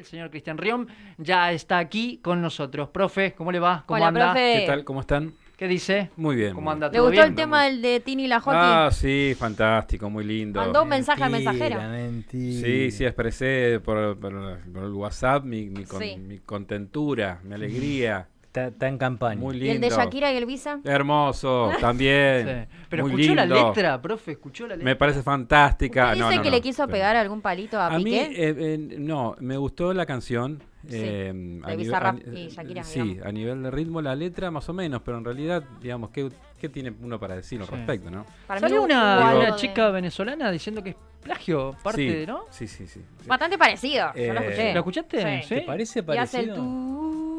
señor Cristian Riom, ya está aquí con nosotros. Profe, ¿cómo le va? ¿Cómo Hola, anda? profe. ¿Qué tal? ¿Cómo están? ¿Qué dice? Muy bien. ¿Cómo muy anda? ¿Le ¿Todo gustó bien? el tema del de Tini y la Joaquín? Ah, sí, fantástico, muy lindo. Mandó un mensaje al mensajero. Mentira. Sí, sí, expresé por el WhatsApp Sí. mi contentura, mi alegría. Está en campaña. Muy ¿Y el de lindo. Shakira y Elvisa? Hermoso, también. Sí. Pero muy escuchó la lindo. letra, profe, escuchó la letra. Me parece fantástica. ¿Usted dice que le quiso pero- pegar algún palito a A mí, Piqué? no, me gustó la canción. Sí, a de nivel- Bizarrap a- y Shakira, Sí, digamos. a nivel de ritmo, la letra más o menos, pero en realidad, digamos, ¿qué tiene uno para decir al Sí. respecto, no? Para mí Salió hubo una algo de- chica venezolana diciendo que es plagio, parte Sí, de, ¿no? Sí, sí, sí. Bastante parecido, yo lo escuché. ¿La escuchaste? Sí. ¿Te parece Y hace el parecido? tú.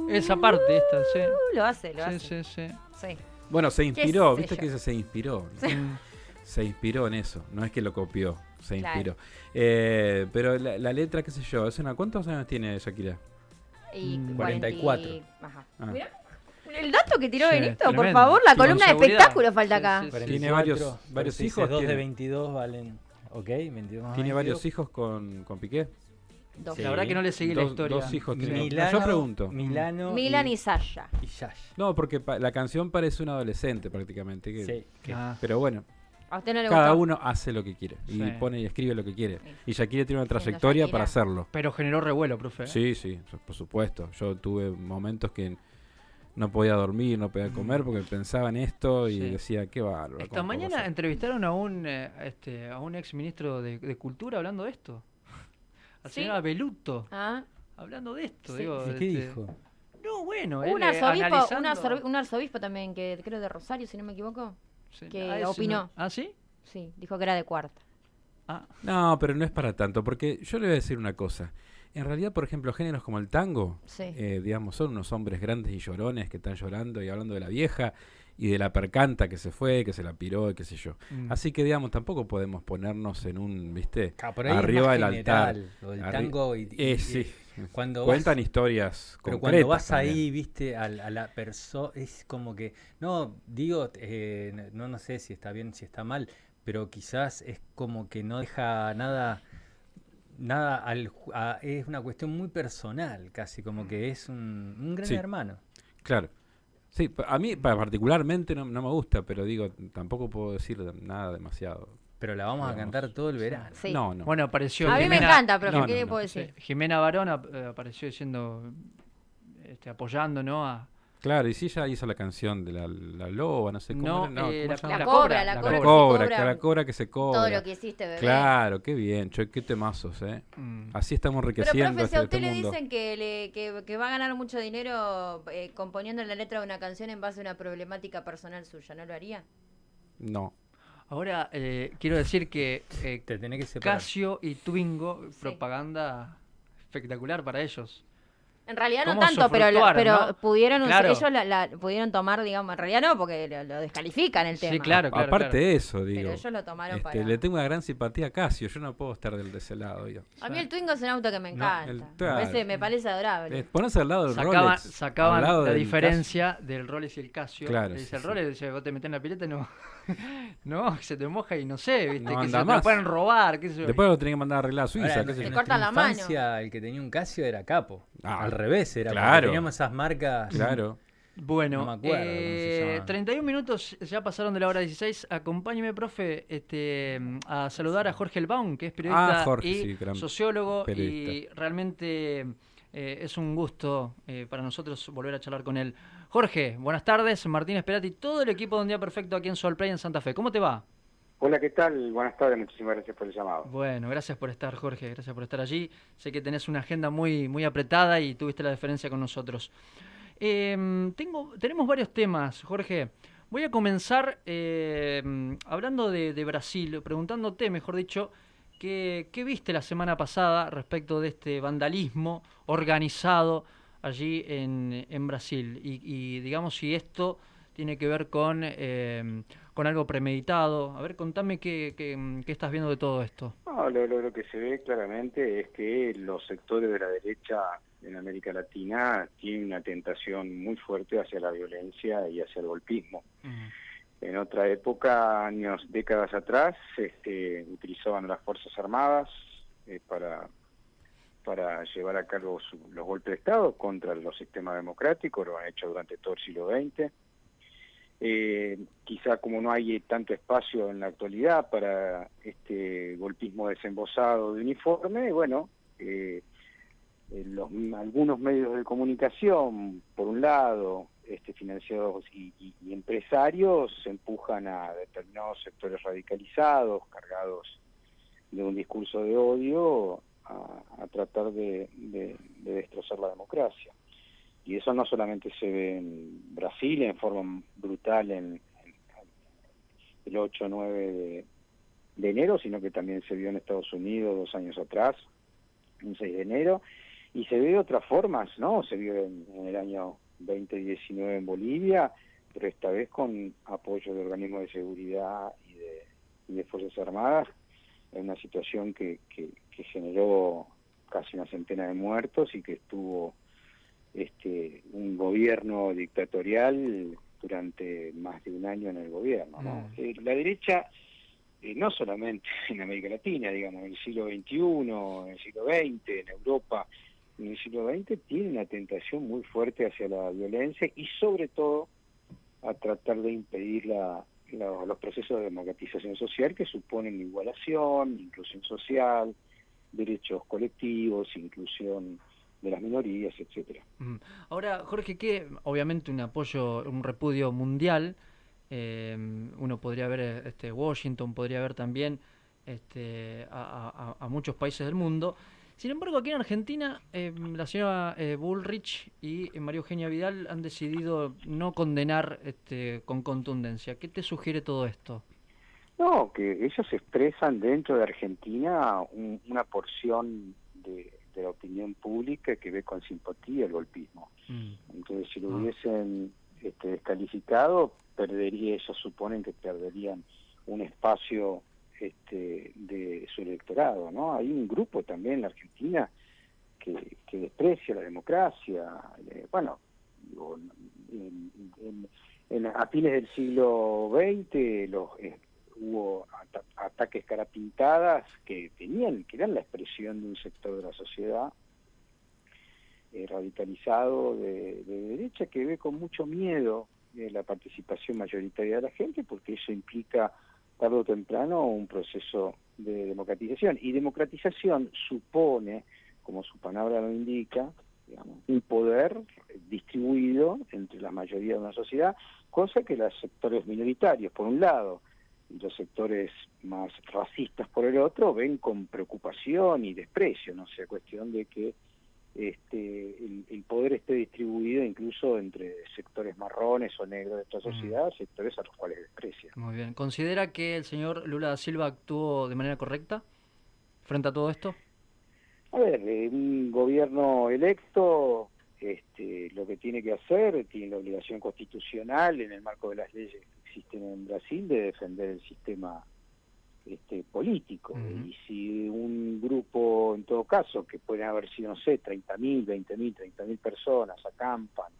Esa parte esta, sí. Lo hace, lo Sí, hace. sí, sí. Sí. Bueno, se inspiró, sé viste yo? que se inspiró. Mm. Se inspiró en eso, no es que lo copió, se Claro. inspiró. Pero la letra, qué sé yo, ¿cuántos años tiene Shakira? Y 44. Ajá. Ah. Mirá, el dato que tiró Sí, Benito, por tremendo. favor, la Sí, con columna de seguridad. espectáculo falta Sí, acá. sí, sí. 44, Tiene varios pero si hijos, dice 2 de tiene. 22 valen. Ok, 22 más ¿Tiene 22. varios hijos con Piqué? Dos. Sí. La verdad que no le seguí la historia. Dos hijos tiene. Milano, Yo pregunto. Milano Milan y Sasha. y Yash. No, porque la canción parece un adolescente prácticamente. Sí. Ah. Pero bueno, A usted no le cada gustó. uno hace lo que quiere. Y Sí. pone y escribe lo que quiere. Sí. Y Shakira tiene una Siendo trayectoria Shakira. para hacerlo. Pero generó revuelo, profe. Sí, sí, por supuesto. Yo tuve momentos que no podía dormir, no podía comer porque pensaba en esto y Sí. decía, qué bárbaro. Esta ¿cómo puedo mañana hacer? entrevistaron a un ex ministro de Cultura hablando de esto. Al ¿Sí? señor Abeluto, Ah, hablando de esto. Sí. Digo, ¿Y qué dijo? No, bueno, hubo él, un arzobispo, analizando- un arzobispo también, que creo de Rosario, si no me equivoco. Sí. que ese opinó. no- ¿Ah, sí? Sí, dijo que era de cuarta. Ah, No, pero no es para tanto, porque yo le voy a decir una cosa. En realidad, por ejemplo, géneros como el tango, Sí. digamos, son unos hombres grandes y llorones que están llorando y hablando de la vieja y de la percanta que se fue, que se la piró, y qué sé yo. mm. Así que, digamos, tampoco podemos ponernos en un, ¿viste? Por ahí es Arriba más del altar. general, lo del Arri- tango sí. cuando Cuentan vas, historias pero concretas cuando vas también. ahí, viste, a la persona, es como que, no, digo, no sé si está bien, si está mal, pero quizás es como que no deja nada es una cuestión muy personal, casi como que es un gran Sí. hermano. Claro. Sí, a mí particularmente no me gusta, pero digo, tampoco puedo decir nada demasiado. Pero la vamos a Digamos. cantar todo el verano. Sí. No, no. Bueno, apareció A mí me Jimena- encanta, profe, no, ¿qué no, le no. puedo sí, decir? Jimena Barón apareció diciendo, apoyando, ¿no? Claro, y sí, ella hizo la canción de la loba, no sé cómo No, era, no, ¿cómo la se llama? La cobra, cobra, la la La cobra. cobra, que que la cobra que se cobra. Todo lo que hiciste, bebé. Claro, qué bien, che, qué temazos, ¿eh? Mm. Así estamos Pero, enriqueciendo profe, si a este usted le mundo. dicen que va a ganar mucho dinero componiendo la letra de una canción en base a una problemática personal suya, ¿no lo haría? No. Ahora, quiero decir que Te tenés que separar. Casio y Twingo, Sí. propaganda espectacular para ellos. En realidad no ¿Cómo tanto, pero usufructuaron, no? pudieron Claro. ellos la pudieron tomar, digamos, en realidad no, porque lo descalifican el tema. Sí, claro, claro. Aparte claro. de eso, digo. Pero ellos lo tomaron para... Le tengo una gran simpatía a Casio, yo no puedo estar de ese lado, digo. A mí el Twingo es un auto que me encanta. claro. Me parece adorable. Ponerse al lado del Sacaban, Rolex. sacaban al lado la del diferencia del Rolex y el Casio. Claro, Le dice sí, el sí. Rolex, dice, vos te metés en la pileta y no, no, se te moja y no sé, viste, No que anda se te más. pueden robar, qué sé yo. Después lo tenía que mandar a arreglar a Suiza, Ahora, qué sé Te yo. en cortan nuestra la infancia, el que tenía un Casio era Capo. Ah, Al revés era, porque claro. teníamos esas marcas. Claro. Bueno, No me acuerdo cómo se llamaban. 31 minutos ya pasaron de la hora 16. Acompáñeme, profe, a saludar a Jorge Elbaum, que es periodista Jorge, y sí, gran sociólogo. Y periodista. realmente es un gusto para nosotros volver a charlar con él. Jorge, buenas tardes. Martín Esperati y todo el equipo de Un Día Perfecto aquí en Solplay en Santa Fe. ¿Cómo te va? Hola, ¿qué tal? Buenas tardes, muchísimas gracias por el llamado. Bueno, gracias por estar, Jorge. Gracias por estar allí. Sé que tenés una agenda muy, muy apretada y tuviste la deferencia con nosotros. Tenemos varios temas, Jorge. Voy a comenzar hablando de Brasil, preguntándote, mejor dicho, ¿qué viste la semana pasada respecto de este vandalismo organizado allí en Brasil? Y digamos si esto tiene que ver con algo premeditado. A ver, contame qué estás viendo de todo esto. No, lo que se ve claramente es que los sectores de la derecha en América Latina tienen una tentación muy fuerte hacia la violencia y hacia el golpismo. En otra época, décadas atrás, utilizaban las Fuerzas Armadas para para llevar a cabo los golpes de Estado contra los sistemas democráticos, lo han hecho durante todo el siglo XX. Quizá como no hay tanto espacio en la actualidad para este golpismo desembosado de uniforme, bueno, algunos medios de comunicación, por un lado, financiados y empresarios, se empujan a determinados sectores radicalizados, cargados de un discurso de odio, a tratar de destrozar la democracia. Y eso no solamente se ve en Brasil en forma brutal en el 8 o 9 de enero, sino que también se vio en Estados Unidos 2 años atrás, un 6 de enero, y se ve de otras formas, ¿no? Se vio en el año 2019 en Bolivia, pero esta vez con apoyo de organismos de seguridad y de Fuerzas Armadas, en una situación que generó casi una centena de muertos y que estuvo un gobierno dictatorial durante más de un año en el gobierno, ¿no? La derecha, no solamente en América Latina, digamos, en el siglo XXI, en el siglo XX, en Europa, en el siglo XX, tiene una tentación muy fuerte hacia la violencia y sobre todo a tratar de impedir los procesos de democratización social que suponen igualación, inclusión social, derechos colectivos, inclusión de las minorías, etcétera. Ahora, Jorge, que obviamente un apoyo, un repudio mundial, uno podría ver Washington, podría ver también a muchos países del mundo. Sin embargo, aquí en Argentina, la señora Bullrich y María Eugenia Vidal han decidido no condenar con contundencia. ¿Qué te sugiere todo esto? No, que ellos expresan dentro de Argentina una porción de la opinión pública que ve con simpatía el golpismo. Entonces, si lo hubiesen descalificado, ellos suponen que perderían un espacio de su electorado, ¿no? Hay un grupo también en la Argentina que desprecia la democracia. Bueno, digo, a fines del siglo XX hubo ataques cara pintadas que eran la expresión de un sector de la sociedad radicalizado de derecha, que ve con mucho miedo la participación mayoritaria de la gente, porque eso implica tarde o temprano un proceso de democratización, y democratización supone, como su palabra lo indica, digamos, un poder distribuido entre la mayoría de una sociedad, cosa que los sectores minoritarios, por un lado, y los sectores más racistas por el otro, ven con preocupación y desprecio, no sea cuestión de que el poder esté distribuido incluso entre sectores marrones o negros de esta sociedad, sectores a los cuales desprecia. Muy bien. ¿Considera que el señor Lula da Silva actuó de manera correcta frente a todo esto? A ver, un gobierno electo lo que tiene que hacer, tiene la obligación constitucional en el marco de las leyes que existen en Brasil de defender el sistema político. Y si un grupo, en todo caso, que pueden haber sido, no sé, 30.000, 20.000, 30.000 personas, acampan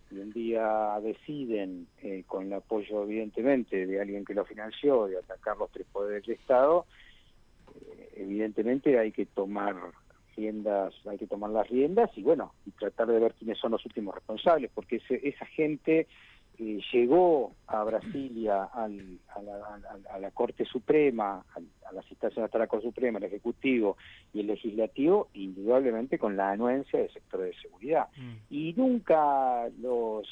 y un día deciden, con el apoyo evidentemente de alguien que lo financió, de atacar los tres poderes del Estado, evidentemente hay que tomar las riendas y bueno, y tratar de ver quiénes son los últimos responsables, porque esa gente llegó a Brasilia a la Corte Suprema, a las instancias hasta la Corte Suprema, el Ejecutivo y el Legislativo, indudablemente con la anuencia del sector de seguridad. Y nunca los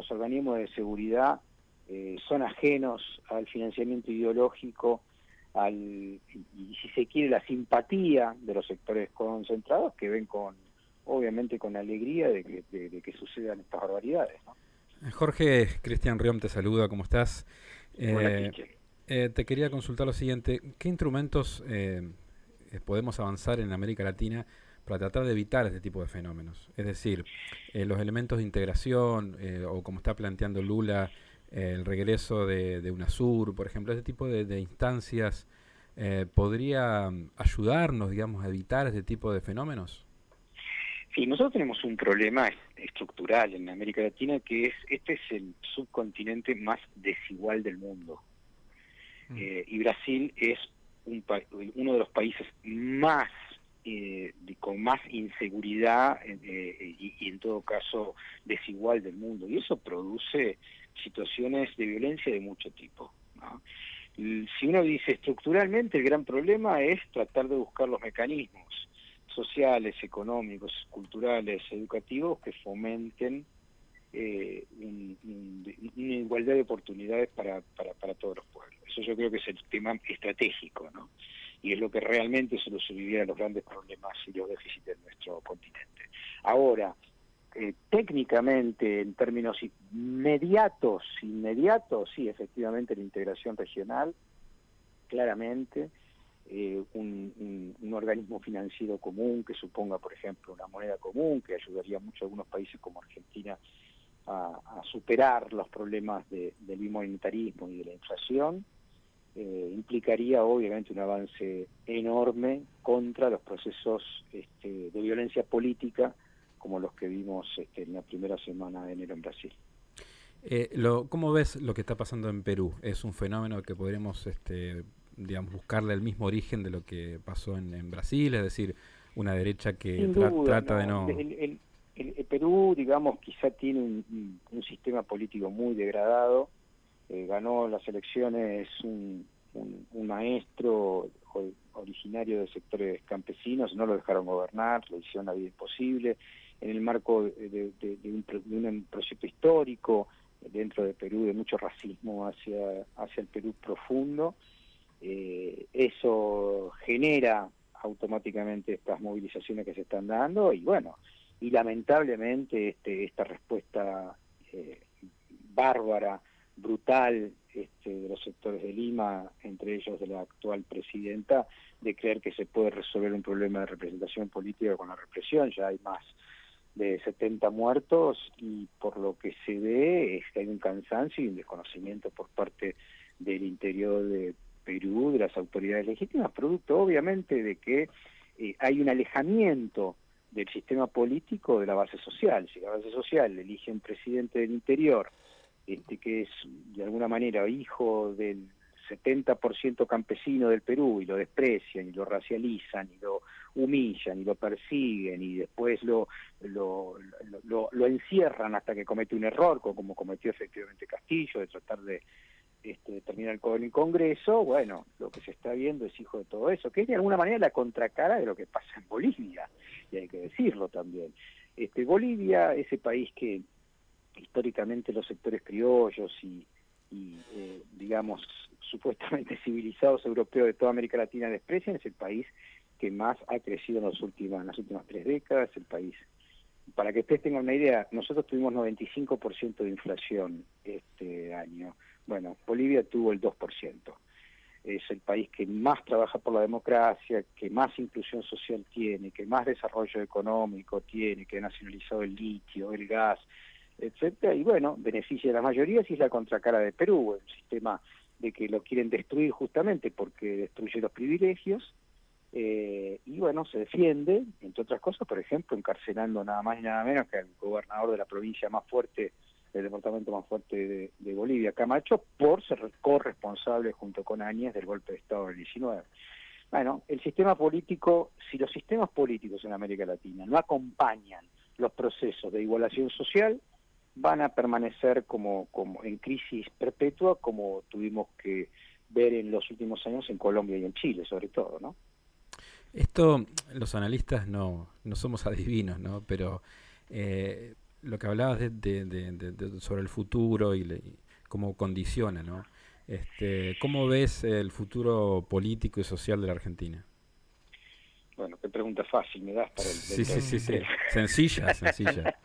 organismos de seguridad son ajenos al financiamiento ideológico, y si se quiere la simpatía de los sectores concentrados, que ven obviamente con alegría de que sucedan estas barbaridades, ¿no? Jorge, Cristian Riom te saluda, ¿cómo estás? Te quería consultar lo siguiente, ¿qué instrumentos podemos avanzar en América Latina para tratar de evitar este tipo de fenómenos? Es decir, los elementos de integración, o como está planteando Lula, el regreso de UNASUR, por ejemplo, este tipo de instancias, ¿podría ayudarnos, digamos, a evitar este tipo de fenómenos? Sí, nosotros tenemos un problema estructural en América Latina, que este es el subcontinente más desigual del mundo. Y Brasil es uno de los países más con más inseguridad y en todo caso desigual del mundo, y eso produce situaciones de violencia de mucho tipo, ¿no? Si uno dice estructuralmente, el gran problema es tratar de buscar los mecanismos sociales, económicos, culturales, educativos que fomenten una igualdad de oportunidades para todos los pueblos. Eso yo creo que es el tema estratégico, ¿no? Y es lo que realmente solucionaría los grandes problemas y los déficits de nuestro continente. Ahora, técnicamente, en términos inmediatos, sí, efectivamente la integración regional, claramente, un organismo financiero común que suponga, por ejemplo, una moneda común, que ayudaría mucho a algunos países como Argentina a superar los problemas del bimonetarismo y de la inflación, implicaría obviamente un avance enorme contra los procesos de violencia política como los que vimos en la primera semana de enero en Brasil. ¿Cómo ves lo que está pasando en Perú? ¿Es un fenómeno que podremos digamos, buscarle el mismo origen de lo que pasó en Brasil? Es decir, una derecha que trata de no... El Perú, digamos, quizá tiene un sistema político muy degradado. Ganó las elecciones un maestro originario de sectores campesinos, no lo dejaron gobernar, le hicieron la vida imposible, en el marco de un proyecto histórico dentro de Perú, de mucho racismo hacia el Perú profundo. Eso genera automáticamente estas movilizaciones que se están dando, y bueno, y lamentablemente esta respuesta bárbara, brutal, de los sectores de Lima, entre ellos de la actual presidenta, de creer que se puede resolver un problema de representación política con la represión. Ya hay más de 70 muertos, y por lo que se ve es que hay un cansancio y un desconocimiento por parte del interior de Perú, de las autoridades legítimas, producto obviamente de que hay un alejamiento del sistema político de la base social. Si la base social elige un presidente del interior, que es de alguna manera hijo del 70% campesino del Perú, y lo desprecian y lo racializan y lo humillan y lo persiguen y después lo encierran hasta que comete un error, como cometió efectivamente Castillo, de tratar de terminar con el Congreso. Bueno, lo que se está viendo es hijo de todo eso, que es de alguna manera la contracara de lo que pasa en Bolivia, y hay que decirlo también. Bolivia, ese país que históricamente los sectores criollos y digamos, supuestamente civilizados europeos de toda América Latina desprecian, es el país que más ha crecido en las últimas 3 décadas. El país, para que ustedes tengan una idea, nosotros tuvimos 95% de inflación este año. Bueno, Bolivia tuvo el 2%. Es el país que más trabaja por la democracia, que más inclusión social tiene, que más desarrollo económico tiene, que ha nacionalizado el litio, el gas, etcétera, y bueno, beneficia a las mayorías, y es la contracara de Perú, el sistema de que lo quieren destruir justamente porque destruye los privilegios, y bueno, se defiende, entre otras cosas, por ejemplo, encarcelando nada más y nada menos que al gobernador de la provincia más fuerte, del departamento más fuerte de Bolivia, Camacho, por ser corresponsable junto con Áñez del golpe de Estado del 19. Bueno, el sistema político, si los sistemas políticos en América Latina no acompañan los procesos de igualación social, van a permanecer como en crisis perpetua, como tuvimos que ver en los últimos años en Colombia y en Chile, sobre todo, ¿no? Esto, los analistas no somos adivinos, ¿no? Pero lo que hablabas sobre el futuro y cómo condiciona, ¿no? ¿Cómo ves el futuro político y social de la Argentina? Bueno, qué pregunta fácil me das para el... Sí. Sencilla.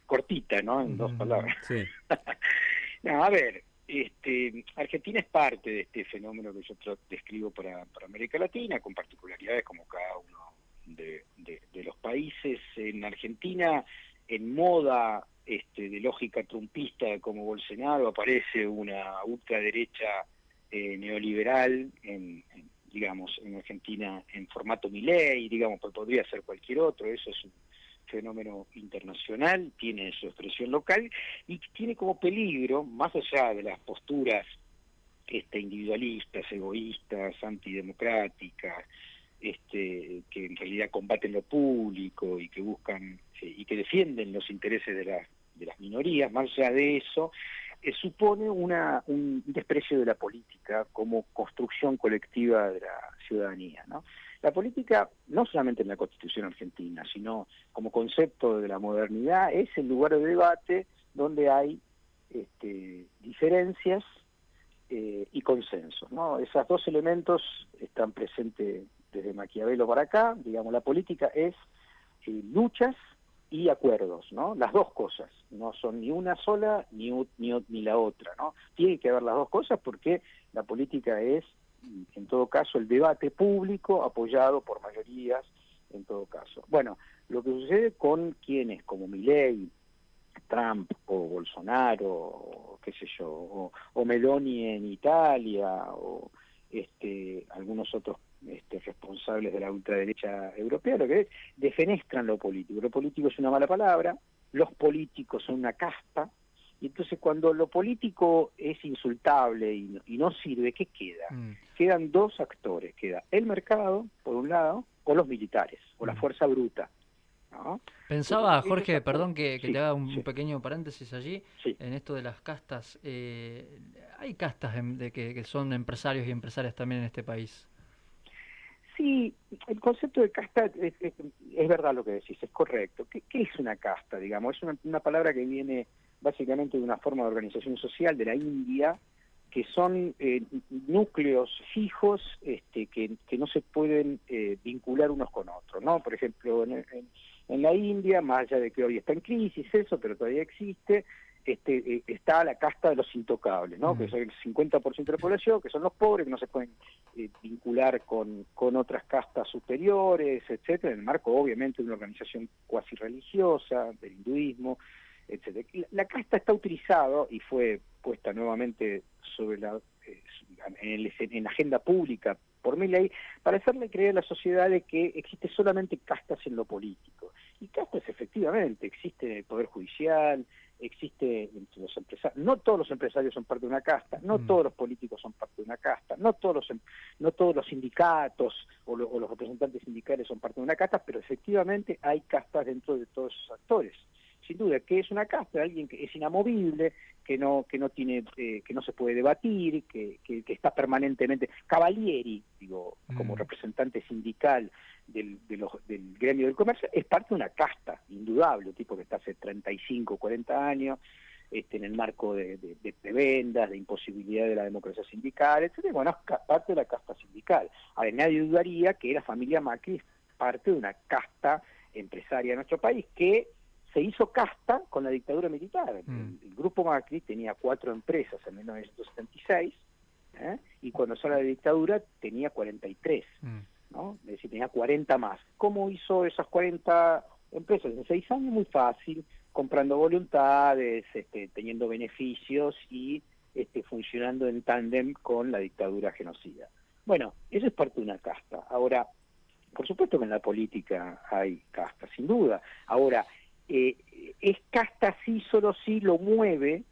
Cortita, ¿no? En 2 palabras. Sí. No, a ver, Argentina es parte de este fenómeno que yo describo para América Latina, con particularidades como cada uno de los países. En Argentina, en moda de lógica trumpista como Bolsonaro, aparece una ultraderecha neoliberal digamos, en Argentina en formato Milei, digamos, pues podría ser cualquier otro. Eso es un fenómeno internacional, tiene su expresión local y tiene como peligro, más allá de las posturas individualistas, egoístas, antidemocráticas, que en realidad combaten lo público y que buscan y que defienden los intereses de las minorías. Más allá de eso, supone un desprecio de la política como construcción colectiva de la ciudadanía, ¿no? La política, no solamente en la Constitución argentina, sino como concepto de la modernidad, es el lugar de debate donde hay diferencias y consensos, ¿no? Esos dos elementos están presentes desde Maquiavelo para acá. Digamos, la política es luchas y acuerdos, ¿no? Las dos cosas, no son ni una sola ni la otra, ¿no? Tiene que haber las dos cosas porque la política es, en todo caso, el debate público apoyado por mayorías, en todo caso. Bueno, lo que sucede con quienes como Milei, Trump o Bolsonaro, o qué sé yo, o Meloni en Italia, o algunos otros responsables de la ultraderecha europea, lo que es, defenestran lo político. Lo político es una mala palabra, los políticos son una casta, y entonces cuando lo político es insultable y no sirve, ¿qué queda? Quedan dos actores, queda el mercado, por un lado, o los militares, o la fuerza bruta, ¿no? Pensaba, Jorge, perdón que sí, te haga un sí. pequeño paréntesis allí, Sí. en esto de las castas. Hay castas que son empresarios y empresarias también en este país. Sí, el concepto de casta es verdad lo que decís, es correcto. ¿Qué es una casta, digamos? Es una palabra que viene básicamente de una forma de organización social de la India, que son núcleos fijos que no se pueden vincular unos con otros, ¿no? Por ejemplo, en la India, más allá de que hoy está en crisis eso, pero todavía existe, está la casta de los intocables, ¿no? Que son el 50% de la población, que son los pobres, que no se pueden vincular con otras castas superiores, etcétera, en el marco, obviamente, de una organización cuasi religiosa, del hinduismo, etcétera. La casta está utilizado y fue puesta nuevamente sobre en la agenda pública por Milei para hacerle creer a la sociedad de que existe solamente castas en lo político. Y castas efectivamente existen en el Poder Judicial, existe entre los empresarios. No todos los empresarios son parte de una casta, no todos los políticos son parte de una casta, no todos los sindicatos o los representantes sindicales son parte de una casta, pero efectivamente hay castas dentro de todos esos actores. Sin duda, ¿qué es una casta? Alguien que es inamovible, que no tiene, que no se puede debatir, que está permanentemente. Cavalieri, digo, como representante sindical del gremio del comercio, es parte de una casta, indudable, un tipo que está hace 35, 40 años, en el marco de prebendas, de imposibilidad de la democracia sindical, etcétera. Bueno, es parte de la casta sindical. A ver, nadie dudaría que la familia Macri es parte de una casta empresaria de nuestro país, que se hizo casta con la dictadura militar. El grupo Macri tenía 4 empresas en 1976, y cuando sale la dictadura tenía 43, ¿no? Es decir, tenía 40 más. ¿Cómo hizo esas 40 empresas en 6 años? Muy fácil, comprando voluntades, teniendo beneficios y funcionando en tándem con la dictadura genocida. Bueno, eso es parte de una casta. Ahora, por supuesto que en la política hay casta, sin duda. Ahora, es casta sí, solo sí lo mueve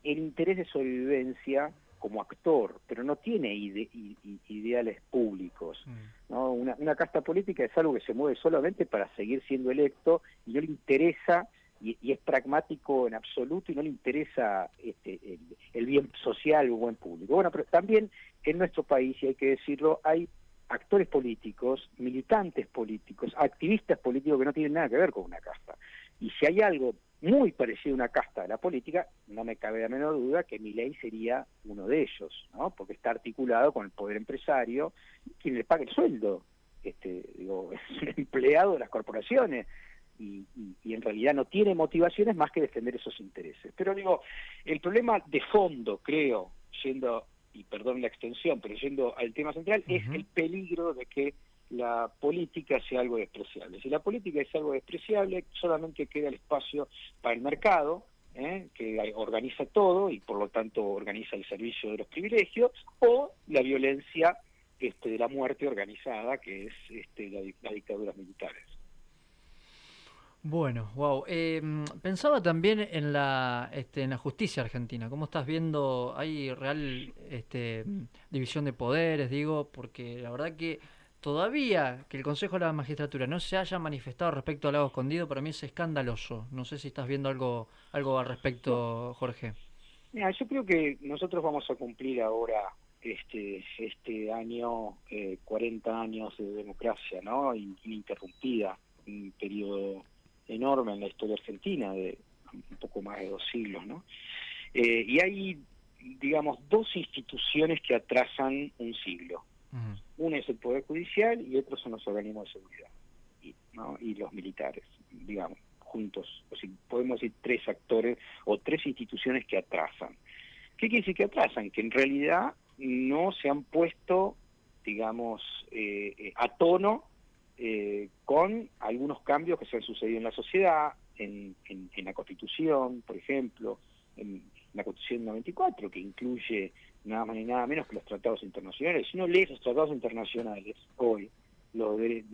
el interés de sobrevivencia como actor, pero no tiene ideales públicos, ¿no? Una casta política es algo que se mueve solamente para seguir siendo electo y no le interesa, y es pragmático en absoluto, y no le interesa el bien social o el buen público. Bueno, pero también en nuestro país, y hay que decirlo, hay actores políticos, militantes políticos, activistas políticos que no tienen nada que ver con una casta. Y si hay algo muy parecido a una casta de la política, no me cabe la menor duda que Milei sería uno de ellos, ¿no? Porque está articulado con el poder empresario, quien le paga el sueldo. Digo, es un empleado de las corporaciones y en realidad no tiene motivaciones más que defender esos intereses. Pero digo, el problema de fondo, creo, yendo, y perdón la extensión, pero yendo al tema central, es el peligro de que la política sea algo despreciable. Si la política es algo despreciable, solamente queda el espacio para el mercado, que organiza todo y por lo tanto organiza el servicio de los privilegios, o la violencia de la muerte organizada, que es las dictaduras militares. Bueno, wow. Pensaba también en la justicia argentina. ¿Cómo estás viendo? ¿Hay real división de poderes, digo? Porque la verdad que todavía que el Consejo de la Magistratura no se haya manifestado respecto al lago escondido, para mí es escandaloso. No sé si estás viendo algo al respecto, Jorge. Mira, yo creo que nosotros vamos a cumplir ahora este año 40 años de democracia, ¿no? Ininterrumpida, un periodo enorme en la historia argentina de un poco más de 2 siglos, ¿no? Y hay, digamos, 2 instituciones que atrasan un siglo. Una es el Poder Judicial y otros son los organismos de seguridad, ¿no? Y los militares, digamos, juntos. O sea, podemos decir 3 actores o 3 instituciones que atrasan. ¿Qué quiere decir que atrasan? Que en realidad no se han puesto, digamos, a tono con algunos cambios que se han sucedido en la sociedad, en la Constitución, por ejemplo, en la Constitución 94, que incluye nada más ni nada menos que los tratados internacionales. Si uno lee esos tratados internacionales hoy, los derechos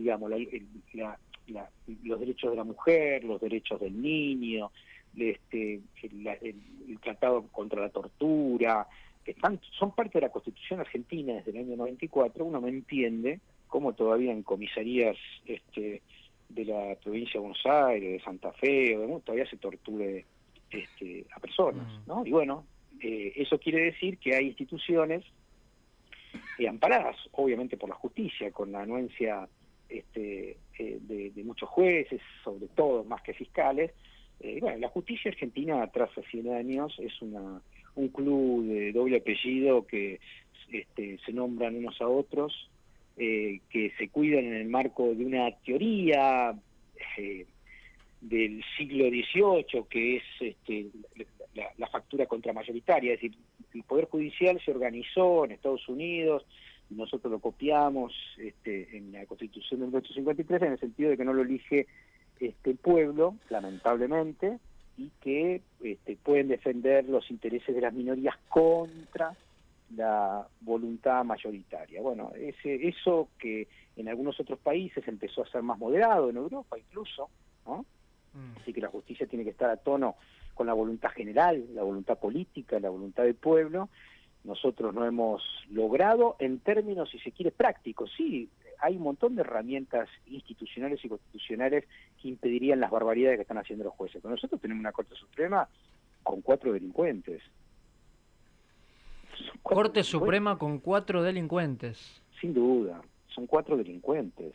de la mujer, los derechos del niño, el tratado contra la tortura, son parte de la Constitución argentina desde el año 94, uno no entiende cómo todavía en comisarías de la provincia de Buenos Aires, de Santa Fe, todavía se torture a personas, ¿no? Y bueno, eso quiere decir que hay instituciones amparadas, obviamente, por la justicia, con la anuencia de muchos jueces, sobre todo, más que fiscales. Bueno, la justicia argentina, tras 100 años, es un club de doble apellido que se nombran unos a otros, que se cuidan en el marco de una teoría del siglo XVIII, que es la factura contramayoritaria. Es decir, el Poder Judicial se organizó en Estados Unidos, y nosotros lo copiamos en la Constitución de 1853, en el sentido de que no lo elige el pueblo, lamentablemente, y que pueden defender los intereses de las minorías contra la voluntad mayoritaria. Bueno, eso que en algunos otros países empezó a ser más moderado, en Europa incluso, ¿no? Así que la justicia tiene que estar a tono con la voluntad general, la voluntad política, la voluntad del pueblo. Nosotros no hemos logrado en términos, si se quiere, prácticos. Sí, hay un montón de herramientas institucionales y constitucionales que impedirían las barbaridades que están haciendo los jueces. Pero nosotros tenemos una Corte Suprema con 4 delincuentes. Corte Suprema con 4 delincuentes. Sin duda, son 4 delincuentes.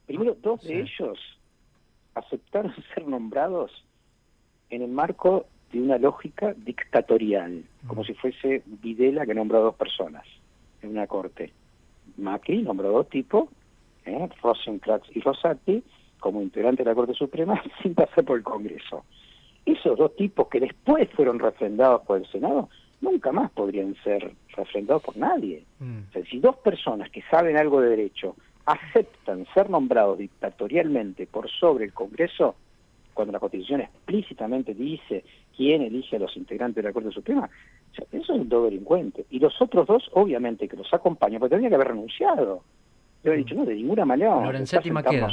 Primero, 2 de ellos aceptaron ser nombrados en el marco de una lógica dictatorial, como si fuese Videla que nombró a 2 personas en una corte. Macri nombró a 2 tipos, Rosenkratz y Rosati, como integrantes de la Corte Suprema, sin pasar por el Congreso. Esos 2 tipos que después fueron refrendados por el Senado, nunca más podrían ser refrendados por nadie. O sea, si 2 personas que saben algo de derecho aceptan ser nombrados dictatorialmente por sobre el Congreso, cuando la Constitución explícitamente dice quién elige a los integrantes de la Corte Suprema, o sea, eso es un 2 delincuente. Y los otros 2, obviamente, que los acompañan, porque tendrían que haber renunciado. Yo he dicho, no, de ninguna manera. Lorenzetti y Maqueda.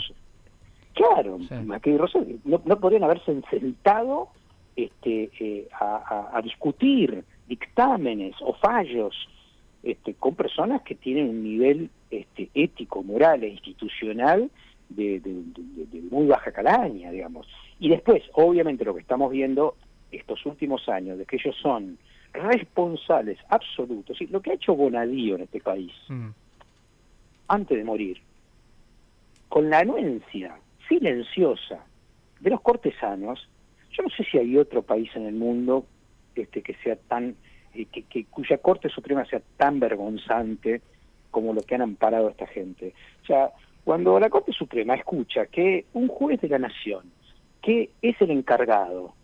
Claro, sí. Maqueda y Rosati no podrían haberse sentado a discutir dictámenes o fallos con personas que tienen un nivel ético, moral e institucional de muy baja calaña, digamos. Y después, obviamente, lo que estamos viendo estos últimos años, de que ellos son responsables absolutos, ¿sí? Lo que ha hecho Bonadío en este país, antes de morir, con la anuencia silenciosa de los cortesanos, yo no sé si hay otro país en el mundo que sea tan cuya Corte Suprema sea tan vergonzante como lo que han amparado a esta gente. O sea, cuando la Corte Suprema escucha que un juez de la Nación, que es el encargado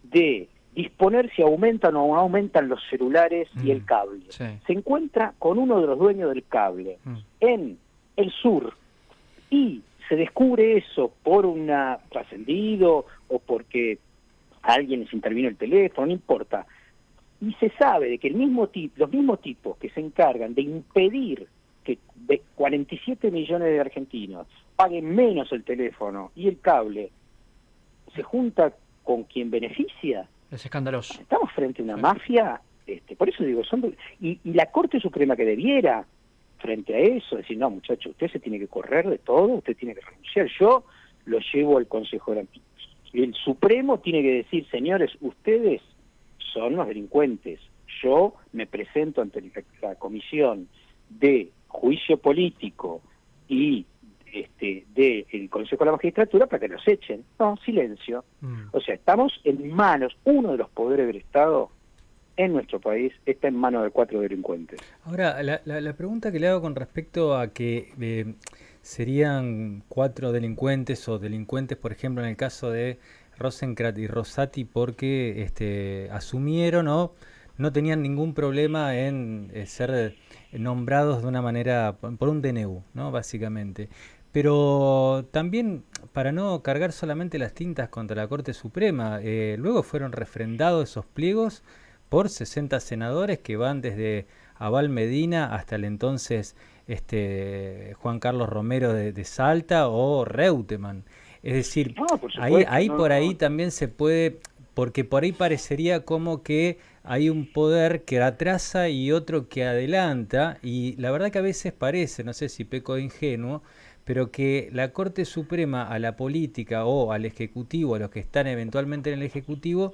de disponer si aumentan o no aumentan los celulares y el cable, se encuentra con uno de los dueños del cable en el sur y se descubre eso por un trascendido o porque a alguien les intervino el teléfono, no importa, y se sabe de que los mismos tipos que se encargan de impedir que 47 millones de argentinos paguen menos el teléfono y el cable, se junta con quien beneficia. Es escandaloso. Estamos frente a una mafia, por eso digo, y la Corte Suprema, que debiera frente a eso, decir, no, muchacho, usted se tiene que correr de todo, usted tiene que renunciar. Yo lo llevo al Consejo de la... El Supremo tiene que decir, señores, ustedes son los delincuentes. Yo me presento ante la Comisión de Juicio Político y del Consejo de la Magistratura para que los echen. No, silencio. O sea, estamos en manos, uno de los poderes del Estado en nuestro país está en manos de 4 delincuentes. Ahora, la pregunta que le hago con respecto a que serían 4 delincuentes o delincuentes, por ejemplo, en el caso de Rosenkrantz y Rosati, porque asumieron o no tenían ningún problema en ser nombrados de una manera, por un DNU, ¿no? Básicamente. Pero también, para no cargar solamente las tintas contra la Corte Suprema, luego fueron refrendados esos pliegos por 60 senadores que van desde Abal Medina hasta el entonces Juan Carlos Romero de Salta o Reutemann. Es decir, por ahí también se puede, porque por ahí parecería como que hay un poder que atrasa y otro que adelanta, y la verdad que a veces parece, no sé si peco de ingenuo, pero que la Corte Suprema a la política o al Ejecutivo, a los que están eventualmente en el Ejecutivo,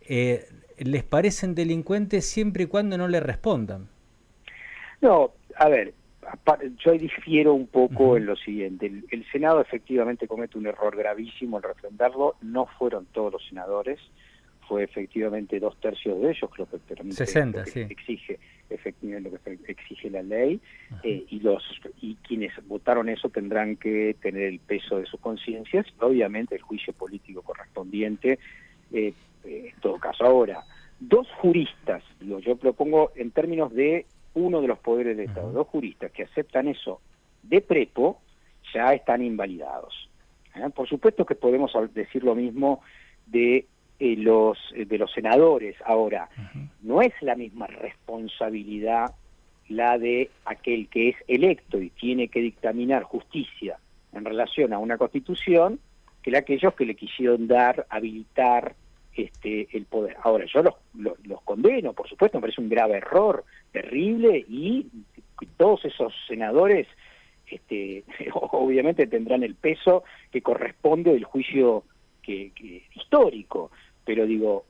les parecen delincuentes siempre y cuando no le respondan. No, a ver, yo difiero un poco en lo siguiente. El Senado efectivamente comete un error gravísimo al refrendarlo. No fueron todos los senadores, fue efectivamente 2/3 de ellos, creo que permite, 60, lo que sí. exige, efectivamente lo que exige la ley, y quienes votaron eso tendrán que tener el peso de sus conciencias, y obviamente el juicio político correspondiente, en todo caso. Ahora, 2 juristas, yo propongo en términos de uno de los poderes del Estado, 2 juristas que aceptan eso de prepo, ya están invalidados. Por supuesto que podemos decir lo mismo de los senadores. Ahora, no es la misma responsabilidad la de aquel que es electo y tiene que dictaminar justicia en relación a una constitución que la de aquellos que le quisieron habilitar el poder. Ahora, yo los condeno, por supuesto, me parece un grave error, terrible, y todos esos senadores obviamente tendrán el peso que corresponde del juicio histórico, pero digo,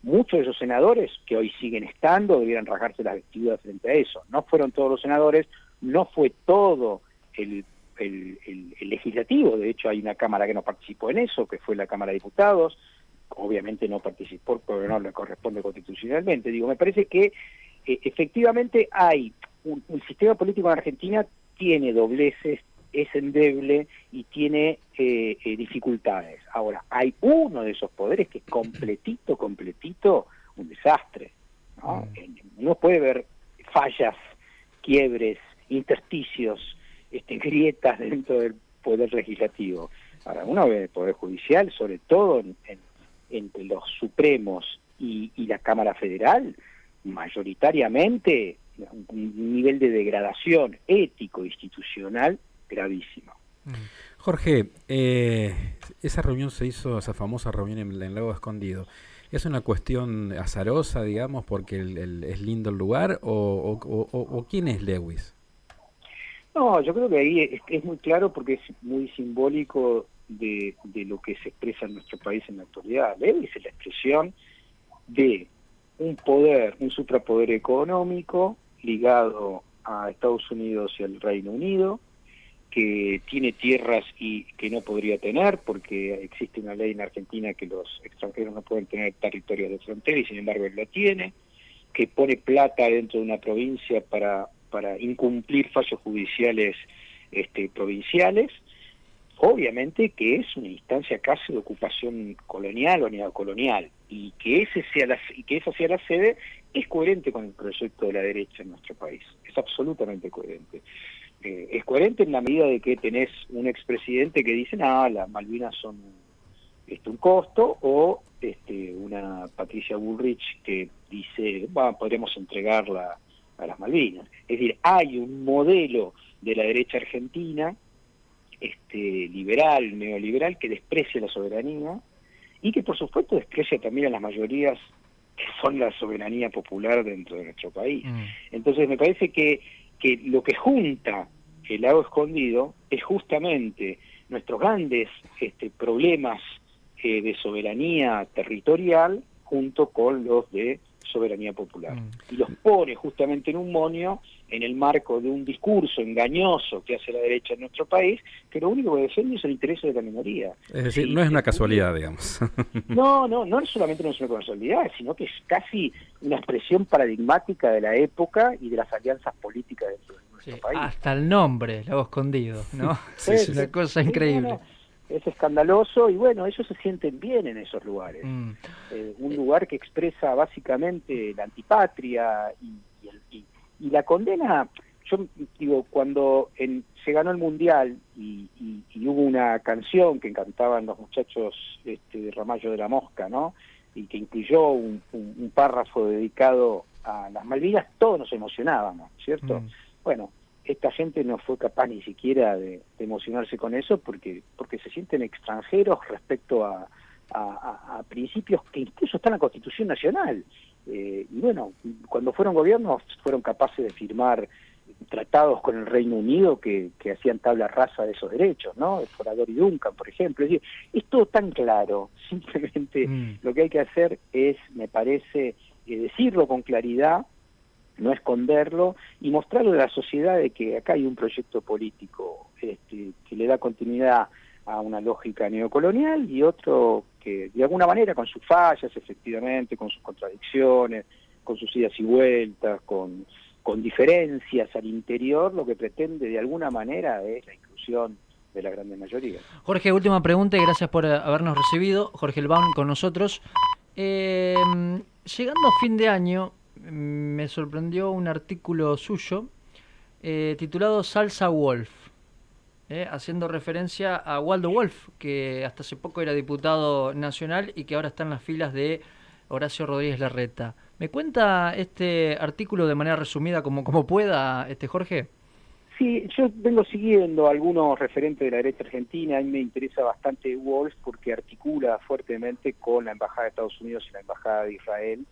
muchos de esos senadores que hoy siguen estando debieran rasgarse las vestiduras frente a eso. No fueron todos los senadores, no fue todo el legislativo. De hecho, hay una cámara que no participó en eso, que fue la Cámara de Diputados. Obviamente no participó porque no le corresponde constitucionalmente. Digo, me parece que efectivamente hay un sistema político en Argentina, tiene dobleces, es endeble y tiene dificultades. Ahora, hay uno de esos poderes que es completito un desastre, ¿no? Uno puede ver fallas, quiebres, intersticios, grietas dentro del poder legislativo. Ahora, uno ve el poder judicial, sobre todo entre los supremos y la Cámara Federal, mayoritariamente un nivel de degradación ético institucional gravísimo. Jorge, esa reunión se hizo, esa famosa reunión en Lago Escondido, ¿es una cuestión azarosa, digamos, porque es lindo el lugar, o quién es Lewis? No, yo creo que ahí es muy claro, porque es muy simbólico de lo que se expresa en nuestro país en la actualidad. Lewis es la expresión de un poder, un suprapoder económico ligado a Estados Unidos y al Reino Unido, que tiene tierras y que no podría tener, porque existe una ley en Argentina que los extranjeros no pueden tener territorios de frontera, y sin embargo él lo tiene, que pone plata dentro de una provincia para incumplir fallos judiciales provinciales, obviamente que es una instancia casi de ocupación colonial o neocolonial, y que esa sea la sede, es coherente con el proyecto de la derecha en nuestro país, es absolutamente coherente. Es coherente en la medida de que tenés un expresidente que dice, las Malvinas son un costo, o una Patricia Bullrich que dice, podremos entregarla a las Malvinas. Es decir, hay un modelo de la derecha argentina, liberal, neoliberal, que desprecia la soberanía, y que por supuesto desprecia también a las mayorías que son la soberanía popular dentro de nuestro país. Entonces me parece que que lo que junta el lago escondido es justamente nuestros grandes problemas de soberanía territorial junto con los de soberanía popular. Y los pone justamente en un monio en el marco de un discurso engañoso que hace la derecha en nuestro país, que lo único que defiende es el interés de la minoría. Es decir, no es una casualidad, digamos. No solamente no es una casualidad, sino que es casi una expresión paradigmática de la época y de las alianzas políticas dentro de nuestro país. Hasta el nombre, Lago Escondido, ¿no? Sí, es una cosa increíble. No, es escandaloso y bueno, ellos se sienten bien en esos lugares. Un lugar que expresa básicamente la antipatria y la condena. Yo digo, cuando se ganó el Mundial y hubo una canción que cantaban los muchachos de Ramallo de la Mosca, ¿no? Y que incluyó un párrafo dedicado a las Malvinas, todos nos emocionábamos, ¿cierto? Bueno, esta gente no fue capaz ni siquiera de emocionarse con eso porque se sienten extranjeros respecto a principios que incluso están en la Constitución Nacional. Y bueno, cuando fueron gobiernos fueron capaces de firmar tratados con el Reino Unido que hacían tabla rasa de esos derechos, ¿no? El Forador y Duncan, por ejemplo. Es decir, es todo tan claro. Simplemente lo que hay que hacer es, me parece, decirlo con claridad, no esconderlo y mostrarle a la sociedad de que acá hay un proyecto político que le da continuidad a una lógica neocolonial y otro que de alguna manera con sus fallas efectivamente, con sus contradicciones, con sus idas y vueltas, con diferencias al interior, lo que pretende de alguna manera es la inclusión de la grande mayoría. Jorge, última pregunta y gracias por habernos recibido. Jorge Elbaum con nosotros. Llegando a fin de año, me sorprendió un artículo suyo titulado Salsa Wolf, haciendo referencia a Waldo Wolf, que hasta hace poco era diputado nacional y que ahora está en las filas de Horacio Rodríguez Larreta. ¿Me cuenta este artículo de manera resumida como pueda, Jorge? Sí, yo vengo siguiendo algunos referentes de la derecha argentina. A mí me interesa bastante Wolf porque articula fuertemente con la Embajada de Estados Unidos y la Embajada de Israel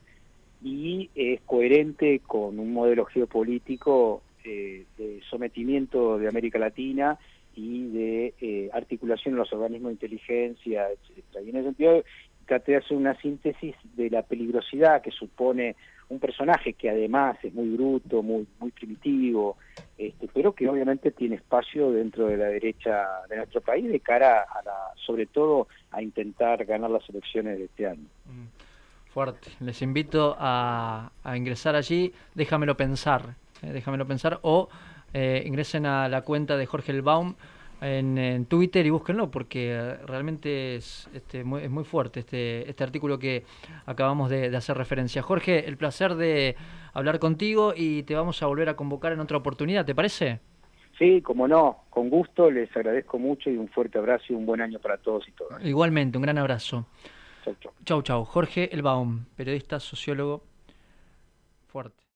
y es coherente con un modelo geopolítico de sometimiento de América Latina y de articulación en los organismos de inteligencia, etcétera. Y en ese sentido traté de hacer una síntesis de la peligrosidad que supone un personaje que además es muy bruto, muy primitivo, pero que obviamente tiene espacio dentro de la derecha de nuestro país de cara sobre todo a intentar ganar las elecciones de este año. Fuerte. Les invito a ingresar allí, déjamelo pensar o ingresen a la cuenta de Jorge Elbaum en Twitter y búsquenlo porque realmente es muy fuerte este artículo que acabamos de hacer referencia. Jorge, el placer de hablar contigo y te vamos a volver a convocar en otra oportunidad, ¿te parece? Sí, como no, con gusto, les agradezco mucho y un fuerte abrazo y un buen año para todos y todas. Igualmente, un gran abrazo. Chau, chau. Chau, chau. Jorge Elbaum, periodista, sociólogo, fuerte.